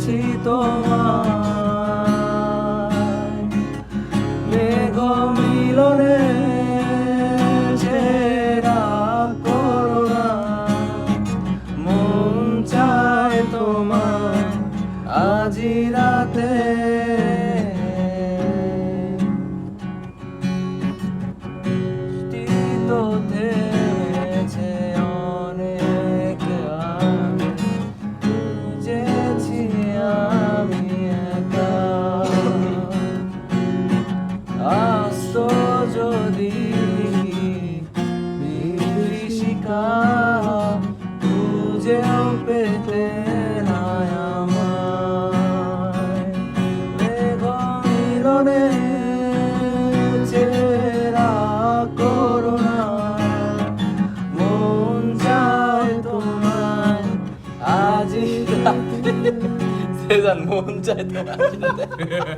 পেয়েছি তোমায় মেঘ মিলনে ছেড়া করোনা মন চায় তোমায় আজি রাতে তো থেমেছে অনেক আগে বুঝেছি আমি একা আস্ত যদি বিভীষিকা খুঁজেও পেতে নাই আমায় মেঘ মিলনে ছেড়া করোনা মন চায় তোমায় আজি রাতে সেজান মন চায় তোমায়